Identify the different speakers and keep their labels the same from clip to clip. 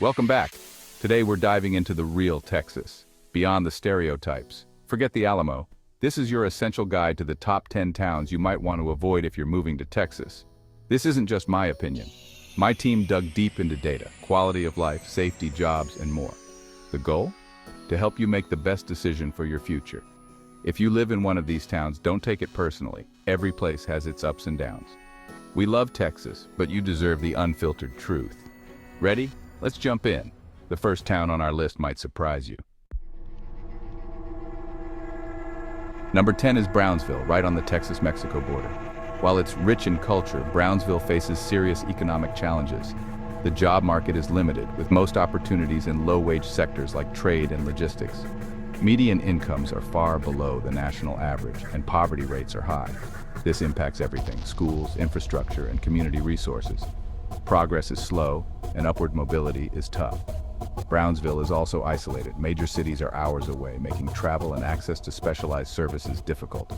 Speaker 1: Welcome back. Today we're diving into the real Texas, beyond the stereotypes. Forget the Alamo. This is your essential guide to the top 10 towns you might want to avoid if you're moving to Texas. This isn't just my opinion. My team dug deep into data, quality of life, safety, jobs, and more. The goal? To help you make the best decision for your future. If you live in one of these towns, don't take it personally. Every place has its ups and downs. We love Texas, but you deserve the unfiltered truth. Ready? Let's jump in. The first town on our list might surprise you. Number 10 is Brownsville, right on the Texas-Mexico border. While it's rich in culture, Brownsville faces serious economic challenges. The job market is limited, with most opportunities in low-wage sectors like trade and logistics. Median incomes are far below the national average, and poverty rates are high. This impacts everything: schools, infrastructure, and community resources. Progress is slow, and upward mobility is tough. Brownsville is also isolated. Major cities are hours away, making travel and access to specialized services difficult.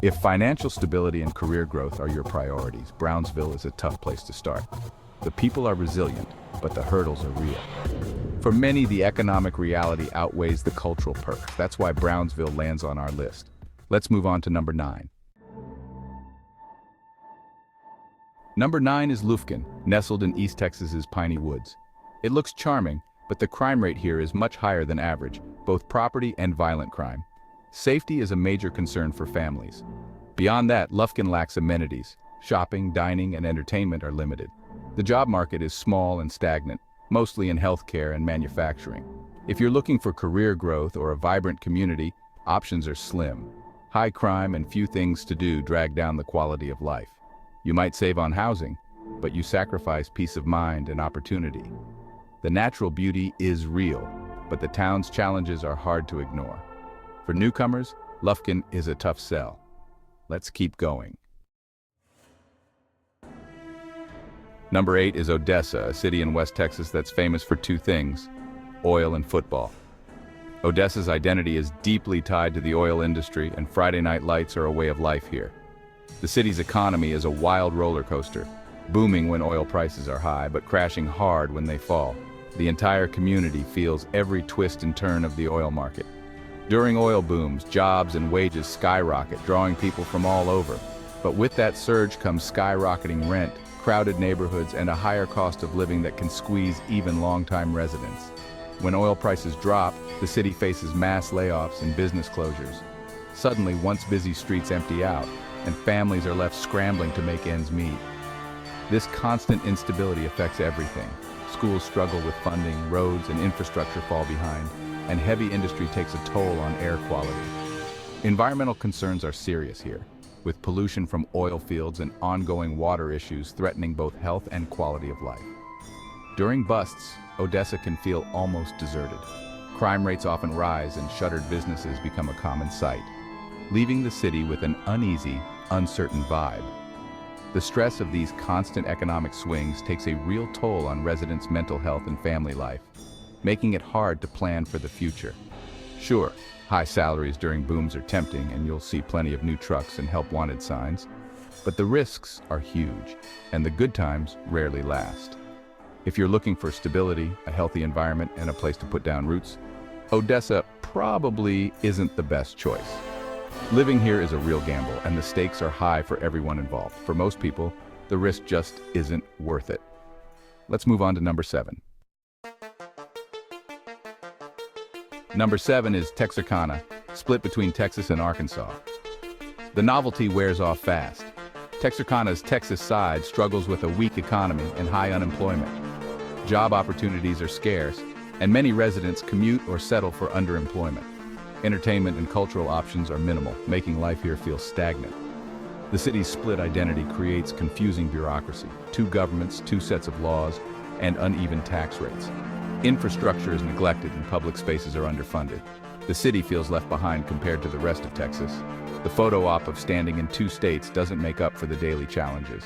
Speaker 1: If financial stability and career growth are your priorities, Brownsville is a tough place to start. The people are resilient, but the hurdles are real. For many, the economic reality outweighs the cultural perks. That's why Brownsville lands on our list. Let's move on to number 9. Number 9 is Lufkin, nestled in East Texas's piney woods. It looks charming, but the crime rate here is much higher than average, both property and violent crime. Safety is a major concern for families. Beyond that, Lufkin lacks amenities. Shopping, dining, and entertainment are limited. The job market is small and stagnant, mostly in healthcare and manufacturing. If you're looking for career growth or a vibrant community, options are slim. High crime and few things to do drag down the quality of life. You might save on housing, but you sacrifice peace of mind and opportunity. The natural beauty is real, but the town's challenges are hard to ignore. For newcomers, Lufkin is a tough sell. Let's keep going. Number 8 is Odessa, a city in West Texas that's famous for two things: oil and football. Odessa's identity is deeply tied to the oil industry, and Friday night lights are a way of life here. The city's economy is a wild roller coaster, booming when oil prices are high, but crashing hard when they fall. The entire community feels every twist and turn of the oil market. During oil booms, jobs and wages skyrocket, drawing people from all over. But with that surge comes skyrocketing rent, crowded neighborhoods, and a higher cost of living that can squeeze even longtime residents. When oil prices drop, the city faces mass layoffs and business closures. Suddenly, once busy streets empty out, and families are left scrambling to make ends meet. This constant instability affects everything. Schools struggle with funding, roads and infrastructure fall behind, and heavy industry takes a toll on air quality. Environmental concerns are serious here, with pollution from oil fields and ongoing water issues threatening both health and quality of life. During busts, Odessa can feel almost deserted. Crime rates often rise and shuttered businesses become a common sight, leaving the city with an uneasy, uncertain vibe. The stress of these constant economic swings takes a real toll on residents' mental health and family life, making it hard to plan for the future. Sure, high salaries during booms are tempting, and you'll see plenty of new trucks and help wanted signs, but the risks are huge, and the good times rarely last. If you're looking for stability, a healthy environment, and a place to put down roots, Odessa probably isn't the best choice. Living here is a real gamble, and the stakes are high for everyone involved. For most people, the risk just isn't worth it. Let's move on to number 7. Number 7 is Texarkana, split between Texas and Arkansas. The novelty wears off fast. Texarkana's Texas side struggles with a weak economy and high unemployment. Job opportunities are scarce, and many residents commute or settle for underemployment. Entertainment and cultural options are minimal, making life here feel stagnant. The city's split identity creates confusing bureaucracy, two governments, two sets of laws, and uneven tax rates. Infrastructure is neglected and public spaces are underfunded. The city feels left behind compared to the rest of Texas. The photo op of standing in two states doesn't make up for the daily challenges.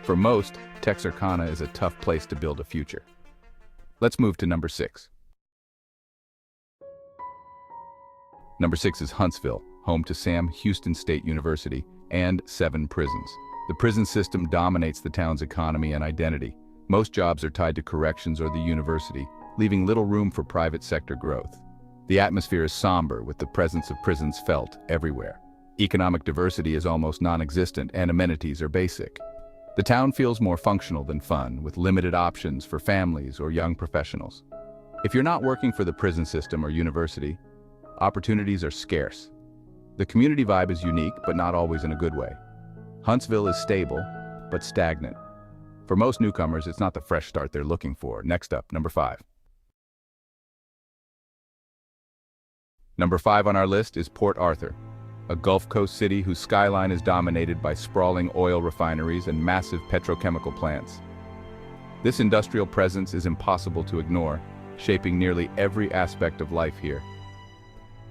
Speaker 1: For most, Texarkana is a tough place to build a future. Let's move to number 6. Number 6 is Huntsville, home to Sam Houston State University and 7 prisons. The prison system dominates the town's economy and identity. Most jobs are tied to corrections or the university, leaving little room for private sector growth. The atmosphere is somber, with the presence of prisons felt everywhere. Economic diversity is almost non-existent, and amenities are basic. The town feels more functional than fun, with limited options for families or young professionals. If you're not working for the prison system or university, opportunities are scarce. The community vibe is unique, but not always in a good way. Huntsville is stable, but stagnant. For most newcomers, it's not the fresh start they're looking for. Next up, number 5. Number 5 on our list is Port Arthur, a Gulf Coast city whose skyline is dominated by sprawling oil refineries and massive petrochemical plants. This industrial presence is impossible to ignore, shaping nearly every aspect of life here.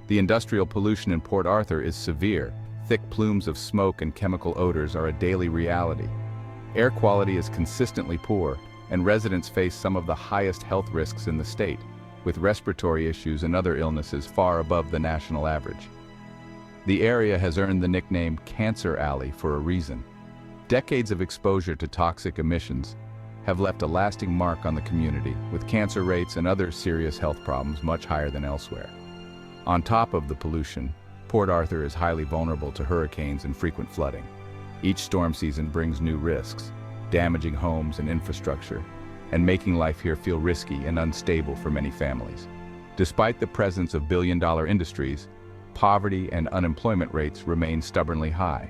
Speaker 1: The industrial pollution in Port Arthur is severe. Thick plumes of smoke and chemical odors are a daily reality. Air quality is consistently poor, and residents face some of the highest health risks in the state, with respiratory issues and other illnesses far above the national average. The area has earned the nickname Cancer Alley for a reason. Decades of exposure to toxic emissions have left a lasting mark on the community, with cancer rates and other serious health problems much higher than elsewhere. On top of the pollution, Port Arthur is highly vulnerable to hurricanes and frequent flooding. Each storm season brings new risks, damaging homes and infrastructure, and making life here feel risky and unstable for many families. Despite the presence of billion-dollar industries, poverty and unemployment rates remain stubbornly high.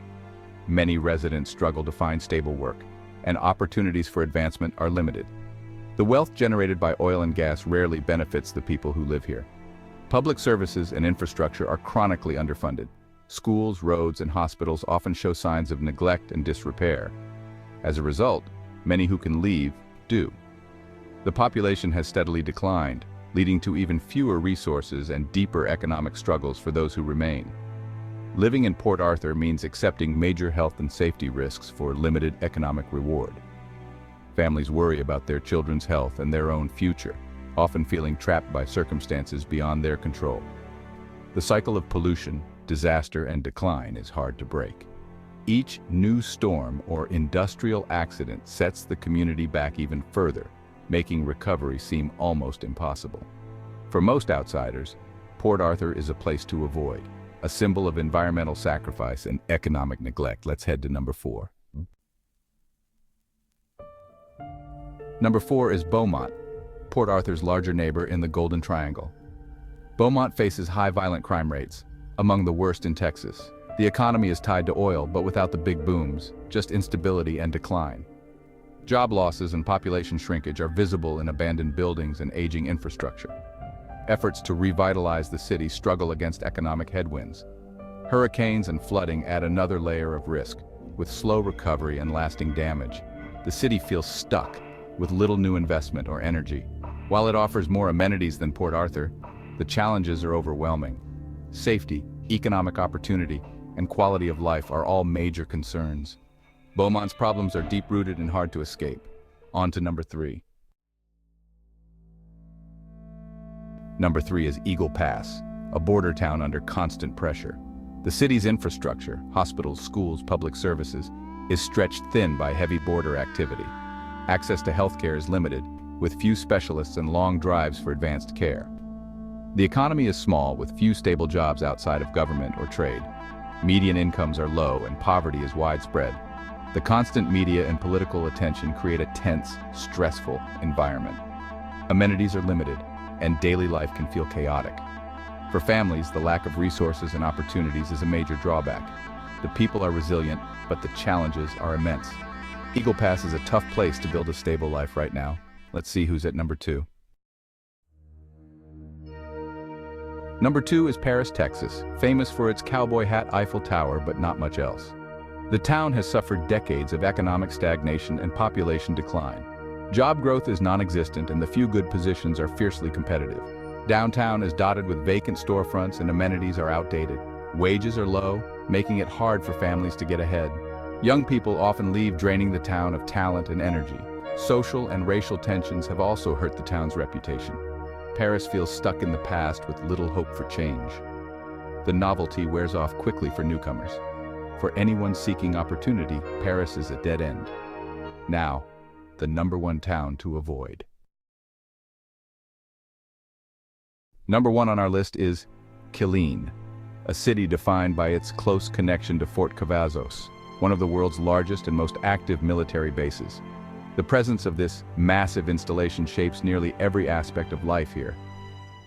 Speaker 1: Many residents struggle to find stable work, and opportunities for advancement are limited. The wealth generated by oil and gas rarely benefits the people who live here. Public services and infrastructure are chronically underfunded. Schools, roads, and hospitals often show signs of neglect and disrepair. As a result, many who can leave do. The population has steadily declined, leading to even fewer resources and deeper economic struggles for those who remain. Living in Port Arthur means accepting major health and safety risks for limited economic reward. Families worry about their children's health and their own future, often feeling trapped by circumstances beyond their control. The cycle of pollution, disaster, and decline is hard to break. Each new storm or industrial accident sets the community back even further, making recovery seem almost impossible. For most outsiders, Port Arthur is a place to avoid, a symbol of environmental sacrifice and economic neglect. Let's head to number 4. Number 4 is Beaumont, Port Arthur's larger neighbor in the Golden Triangle. Beaumont faces high violent crime rates, among the worst in Texas. The economy is tied to oil, but without the big booms, just instability and decline. Job losses and population shrinkage are visible in abandoned buildings and aging infrastructure. Efforts to revitalize the city struggle against economic headwinds. Hurricanes and flooding add another layer of risk, with slow recovery and lasting damage. The city feels stuck, with little new investment or energy. While it offers more amenities than Port Arthur, the challenges are overwhelming. Safety, economic opportunity, and quality of life are all major concerns. Beaumont's problems are deep-rooted and hard to escape. On to number 3. Number 3 is Eagle Pass, a border town under constant pressure. The city's infrastructure, hospitals, schools, public services, is stretched thin by heavy border activity. Access to healthcare is limited, with few specialists and long drives for advanced care. The economy is small, with few stable jobs outside of government or trade. Median incomes are low and poverty is widespread. The constant media and political attention create a tense, stressful environment. Amenities are limited, and daily life can feel chaotic. For families, the lack of resources and opportunities is a major drawback. The people are resilient, but the challenges are immense. Eagle Pass is a tough place to build a stable life right now. Let's see who's at number 2. Number 2 is Paris, Texas, famous for its cowboy hat Eiffel Tower, but not much else. The town has suffered decades of economic stagnation and population decline. Job growth is non-existent, and the few good positions are fiercely competitive. Downtown is dotted with vacant storefronts and amenities are outdated. Wages are low, making it hard for families to get ahead. Young people often leave, draining the town of talent and energy. Social and racial tensions have also hurt the town's reputation. Paris feels stuck in the past with little hope for change. The novelty wears off quickly for newcomers. For anyone seeking opportunity, Paris is a dead end. Now, the #1 town to avoid. Number 1 on our list is Killeen, a city defined by its close connection to Fort Cavazos, one of the world's largest and most active military bases. The presence of this massive installation shapes nearly every aspect of life here.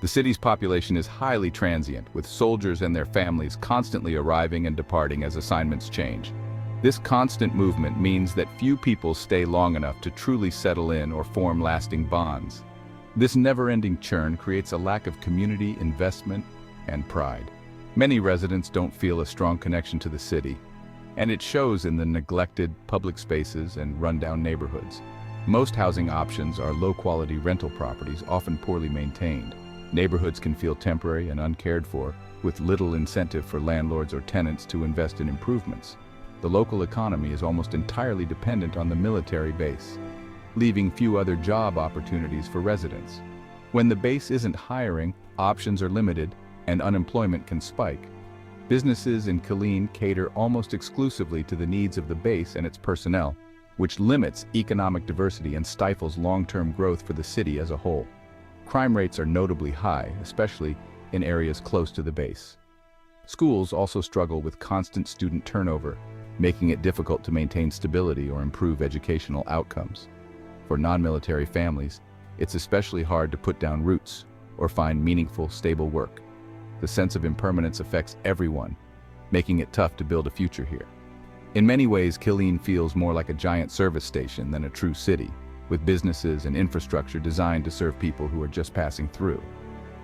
Speaker 1: The city's population is highly transient, with soldiers and their families constantly arriving and departing as assignments change. This constant movement means that few people stay long enough to truly settle in or form lasting bonds. This never-ending churn creates a lack of community, investment, and pride. Many residents don't feel a strong connection to the city, and it shows in the neglected public spaces and rundown neighborhoods. Most housing options are low-quality rental properties, often poorly maintained. Neighborhoods can feel temporary and uncared for, with little incentive for landlords or tenants to invest in improvements. The local economy is almost entirely dependent on the military base, leaving few other job opportunities for residents. When the base isn't hiring, options are limited, and unemployment can spike. Businesses in Killeen cater almost exclusively to the needs of the base and its personnel, which limits economic diversity and stifles long-term growth for the city as a whole. Crime rates are notably high, especially in areas close to the base. Schools also struggle with constant student turnover, making it difficult to maintain stability or improve educational outcomes. For non-military families, it's especially hard to put down roots or find meaningful, stable work. The sense of impermanence affects everyone, making it tough to build a future here. In many ways, Killeen feels more like a giant service station than a true city, with businesses and infrastructure designed to serve people who are just passing through.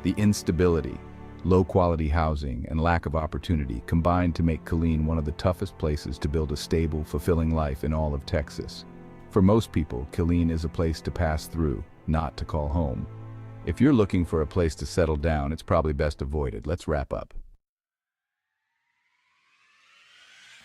Speaker 1: The instability, low-quality housing, and lack of opportunity combine to make Killeen one of the toughest places to build a stable, fulfilling life in all of Texas. For most people, Killeen is a place to pass through, not to call home. If you're looking for a place to settle down, it's probably best avoided. Let's wrap up.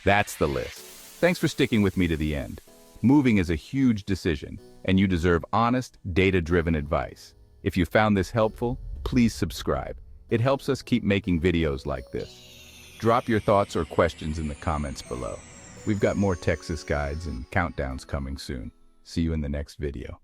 Speaker 1: That's the list. Thanks for sticking with me to the end. Moving is a huge decision, and you deserve honest, data-driven advice. If you found this helpful, please subscribe. It helps us keep making videos like this. Drop your thoughts or questions in the comments below. We've got more Texas guides and countdowns coming soon. See you in the next video.